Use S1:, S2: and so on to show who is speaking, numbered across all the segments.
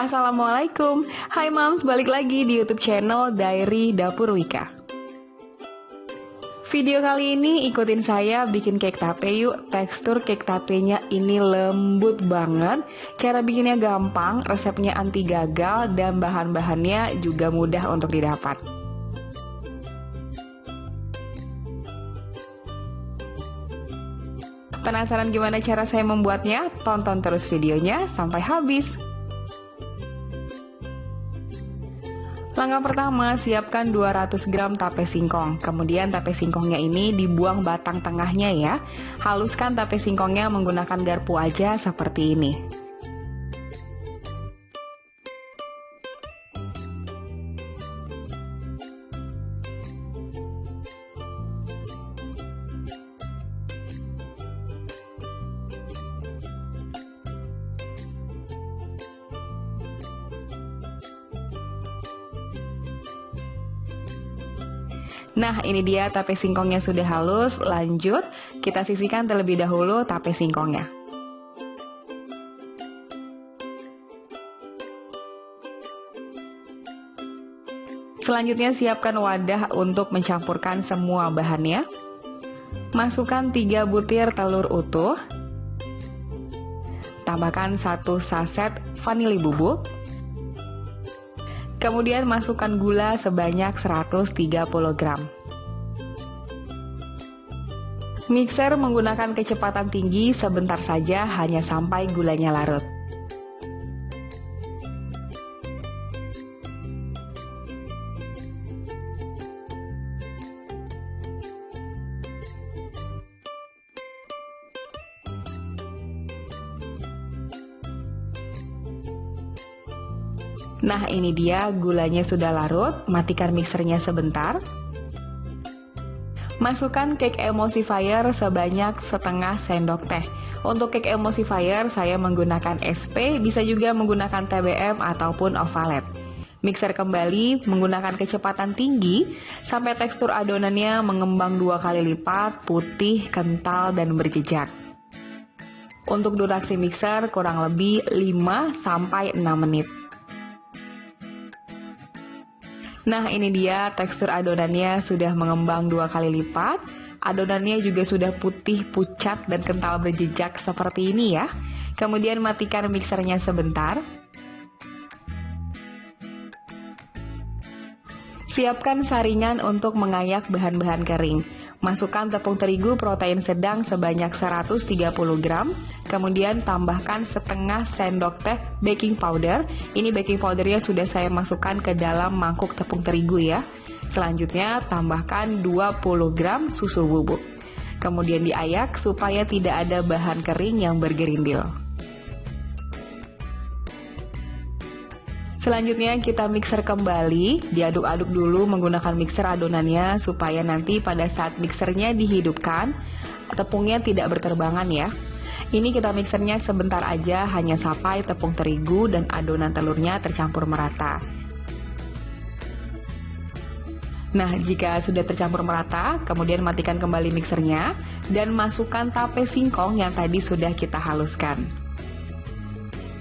S1: Assalamualaikum. Hai Mams, balik lagi di YouTube channel Diary Dapur Wika. Video kali ini ikutin saya bikin cake tape yuk. Tekstur cake tapenya ini lembut banget. Cara bikinnya gampang, resepnya anti gagal, dan bahan-bahannya juga mudah untuk didapat. Penasaran gimana cara saya membuatnya? Tonton terus videonya sampai habis. Langkah pertama, siapkan 200 gram tape singkong. Kemudian tape singkongnya ini dibuang batang tengahnya ya. Haluskan tape singkongnya menggunakan garpu aja seperti ini. Nah, ini dia tape singkongnya sudah halus. Lanjut, kita sisihkan terlebih dahulu tape singkongnya. Selanjutnya siapkan wadah untuk mencampurkan semua bahannya. Masukkan 3 butir telur utuh. Tambahkan 1 saset vanili bubuk. Kemudian masukkan gula sebanyak 130 gram. Mixer menggunakan kecepatan tinggi sebentar saja hanya sampai gulanya larut. Nah, ini dia gulanya sudah larut. Matikan mixernya sebentar. Masukkan cake emulsifier sebanyak setengah sendok teh. Untuk cake emulsifier saya menggunakan SP, bisa juga menggunakan TBM ataupun ovalet. Mixer kembali menggunakan kecepatan tinggi sampai tekstur adonannya mengembang 2 kali lipat, putih, kental, dan berjejak. Untuk durasi mixer kurang lebih 5-6 menit. Nah, ini dia tekstur adonannya sudah mengembang 2 kali lipat. Adonannya juga sudah putih, pucat, dan kental berjejak seperti ini ya. Kemudian matikan mixernya sebentar. Siapkan saringan untuk mengayak bahan-bahan kering. Masukkan tepung terigu protein sedang sebanyak 130 gram. Kemudian tambahkan setengah sendok teh baking powder. Ini baking powdernya sudah saya masukkan ke dalam mangkuk tepung terigu ya. Selanjutnya tambahkan 20 gram susu bubuk. Kemudian diayak supaya tidak ada bahan kering yang bergerindil. Selanjutnya kita mixer kembali, diaduk-aduk dulu menggunakan mixer adonannya supaya nanti pada saat mixernya dihidupkan, tepungnya tidak berterbangan ya. Ini kita mixernya sebentar aja hanya sampai tepung terigu dan adonan telurnya tercampur merata. Nah, jika sudah tercampur merata, kemudian matikan kembali mixernya dan masukkan tape singkong yang tadi sudah kita haluskan.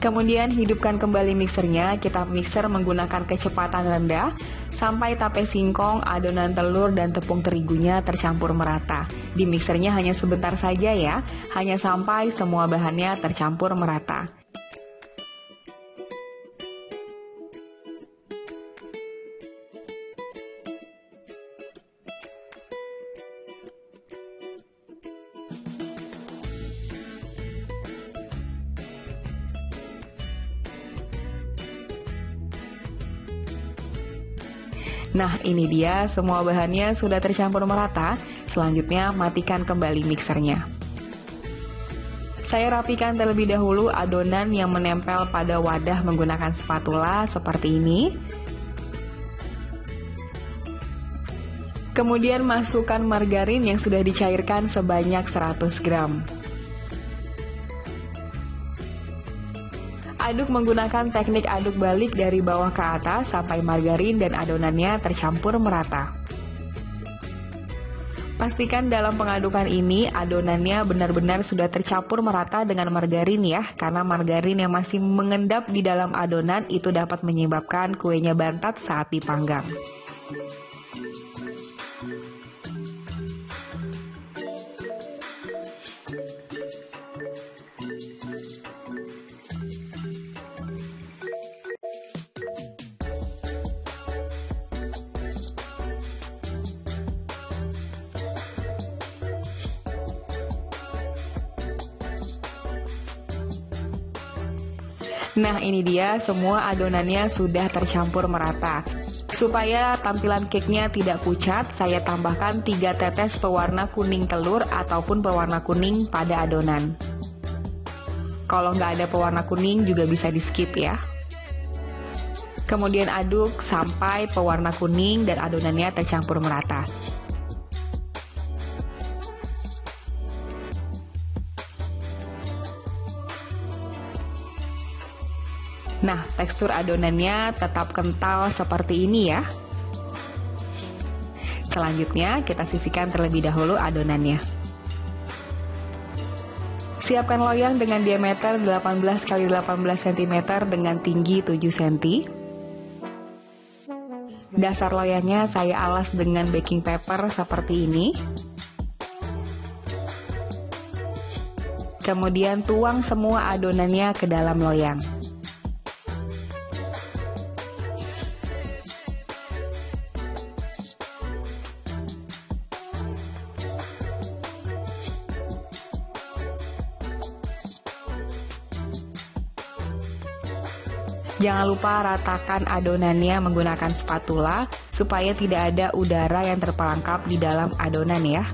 S1: Kemudian hidupkan kembali mixernya, kita mixer menggunakan kecepatan rendah sampai tape singkong, adonan telur, dan tepung terigunya tercampur merata. Di mixernya hanya sebentar saja ya, hanya sampai semua bahannya tercampur merata. Nah, ini dia semua bahannya sudah tercampur merata. Selanjutnya matikan kembali mixernya. Saya rapikan terlebih dahulu adonan yang menempel pada wadah menggunakan spatula seperti ini. Kemudian masukkan margarin yang sudah dicairkan sebanyak 100 gram. Aduk menggunakan teknik aduk balik dari bawah ke atas sampai margarin dan adonannya tercampur merata. Pastikan dalam pengadukan ini adonannya benar-benar sudah tercampur merata dengan margarin ya, karena margarin yang masih mengendap di dalam adonan itu dapat menyebabkan kuenya bantat saat dipanggang. Nah, ini dia semua adonannya sudah tercampur merata. Supaya tampilan cake-nya tidak pucat, saya tambahkan 3 tetes pewarna kuning telur ataupun pewarna kuning pada adonan. Kalau nggak ada pewarna kuning juga bisa di skip ya. Kemudian aduk sampai pewarna kuning dan adonannya tercampur merata. Nah, tekstur adonannya tetap kental seperti ini ya. Selanjutnya, kita sisihkan terlebih dahulu adonannya. Siapkan loyang dengan diameter 18 x 18 cm dengan tinggi 7 cm. Dasar loyangnya saya alas dengan baking paper seperti ini. Kemudian tuang semua adonannya ke dalam loyang. Jangan lupa ratakan adonannya menggunakan spatula supaya tidak ada udara yang terperangkap di dalam adonan ya.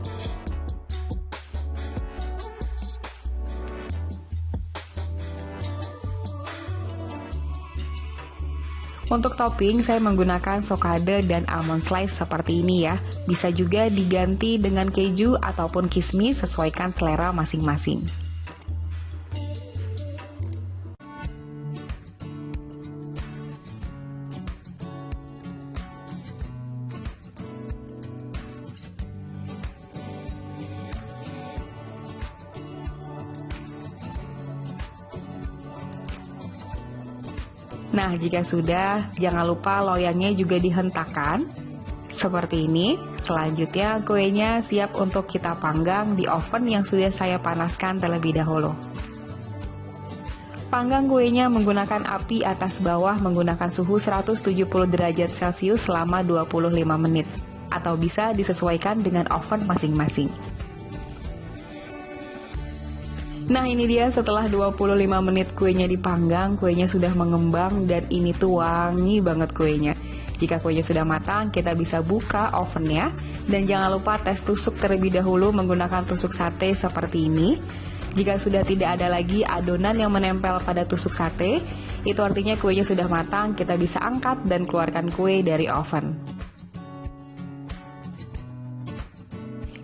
S1: Untuk topping saya menggunakan sokade dan almond slice seperti ini ya. Bisa juga diganti dengan keju ataupun kismis, sesuaikan selera masing-masing. Nah, jika sudah, jangan lupa loyangnya juga dihentakkan seperti ini. Selanjutnya, kuenya siap untuk kita panggang di oven yang sudah saya panaskan terlebih dahulu. Panggang kuenya menggunakan api atas bawah menggunakan suhu 170 derajat Celcius selama 25 menit, atau bisa disesuaikan dengan oven masing-masing. Nah, ini dia setelah 25 menit kuenya dipanggang, kuenya sudah mengembang dan ini tuh wangi banget kuenya. Jika kuenya sudah matang, kita bisa buka ovennya. Dan jangan lupa tes tusuk terlebih dahulu menggunakan tusuk sate seperti ini. Jika sudah tidak ada lagi adonan yang menempel pada tusuk sate, itu artinya kuenya sudah matang, kita bisa angkat dan keluarkan kue dari oven.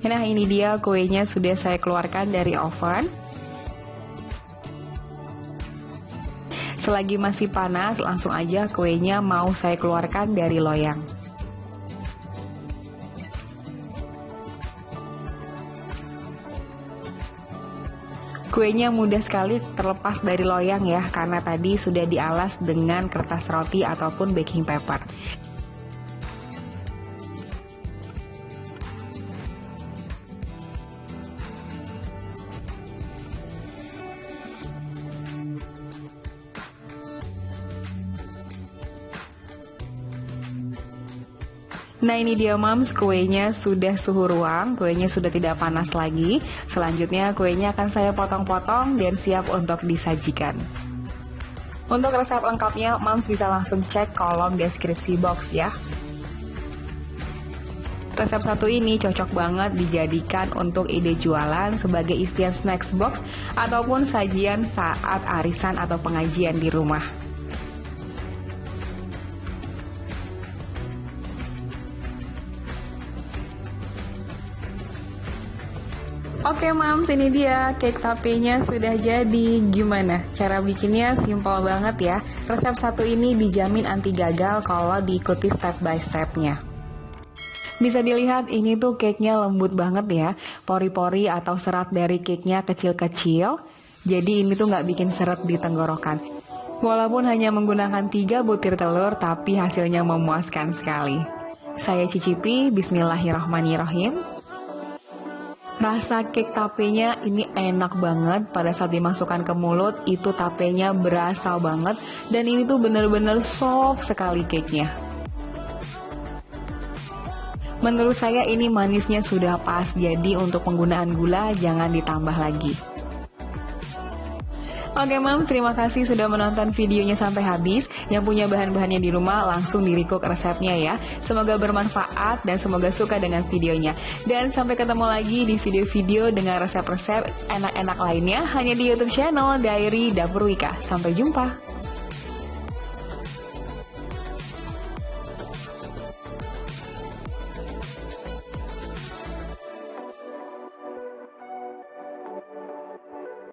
S1: Nah, ini dia kuenya sudah saya keluarkan dari oven. Selagi masih panas, langsung aja kuenya mau saya keluarkan dari loyang. Kuenya mudah sekali terlepas dari loyang ya, karena tadi sudah dialas dengan kertas roti ataupun baking paper. Nah, ini dia moms, kuenya sudah suhu ruang, kuenya sudah tidak panas lagi. Selanjutnya kuenya akan saya potong-potong dan siap untuk disajikan. Untuk resep lengkapnya moms bisa langsung cek kolom deskripsi box ya. Resep satu ini cocok banget dijadikan untuk ide jualan sebagai isian snacks box ataupun sajian saat arisan atau pengajian di rumah. Oke moms, ini dia cake tapenya sudah jadi. Gimana? Cara bikinnya simpel banget ya. Resep satu ini dijamin anti gagal kalau diikuti step by stepnya. Bisa dilihat ini tuh cake-nya lembut banget ya. Pori-pori atau serat dari cake-nya kecil-kecil. Jadi ini tuh nggak bikin seret di tenggorokan. Walaupun hanya menggunakan 3 butir telur, tapi hasilnya memuaskan sekali. Saya cicipi, bismillahirrahmanirrahim. Rasa cake tapenya ini enak banget. Pada saat dimasukkan ke mulut, itu tapenya berasa banget. Dan ini tuh bener-bener soft sekali cake-nya. Menurut saya ini manisnya sudah pas, jadi untuk penggunaan gula jangan ditambah lagi. Oke Mams, terima kasih sudah menonton videonya sampai habis. Yang punya bahan-bahannya di rumah langsung di-recook resepnya ya. Semoga bermanfaat dan semoga suka dengan videonya. Dan sampai ketemu lagi di video-video dengan resep-resep enak-enak lainnya hanya di YouTube channel Diary Dapur Wika. Sampai jumpa.